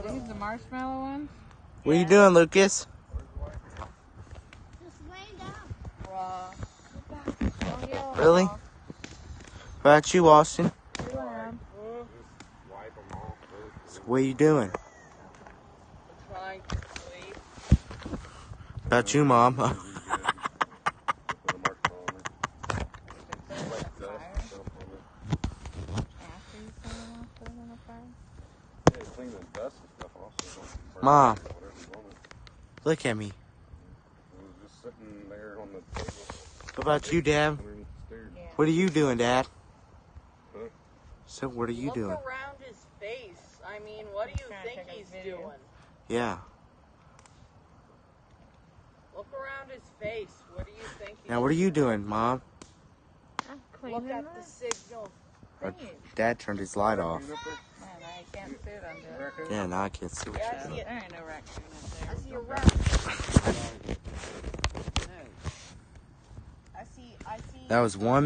these the marshmallow ones? What are you doing, Lucas? Just lay down. Really? What about you, Austin? So what are you doing? Trying to sleep. About you, Mom? Mom, look at me. What about you, Dad? What are you doing, Dad? So what are you doing? Look around his face. I mean, what do you think he's doing? Yeah. Look around his face. What do you think he's Now what are you doing, Mom? Look at the signal. Dad turned his light off. Man, I can't sit under it. Yeah, now I can't see what you're doing. There ain't no raccoon up there. I see a rat. I see. That was one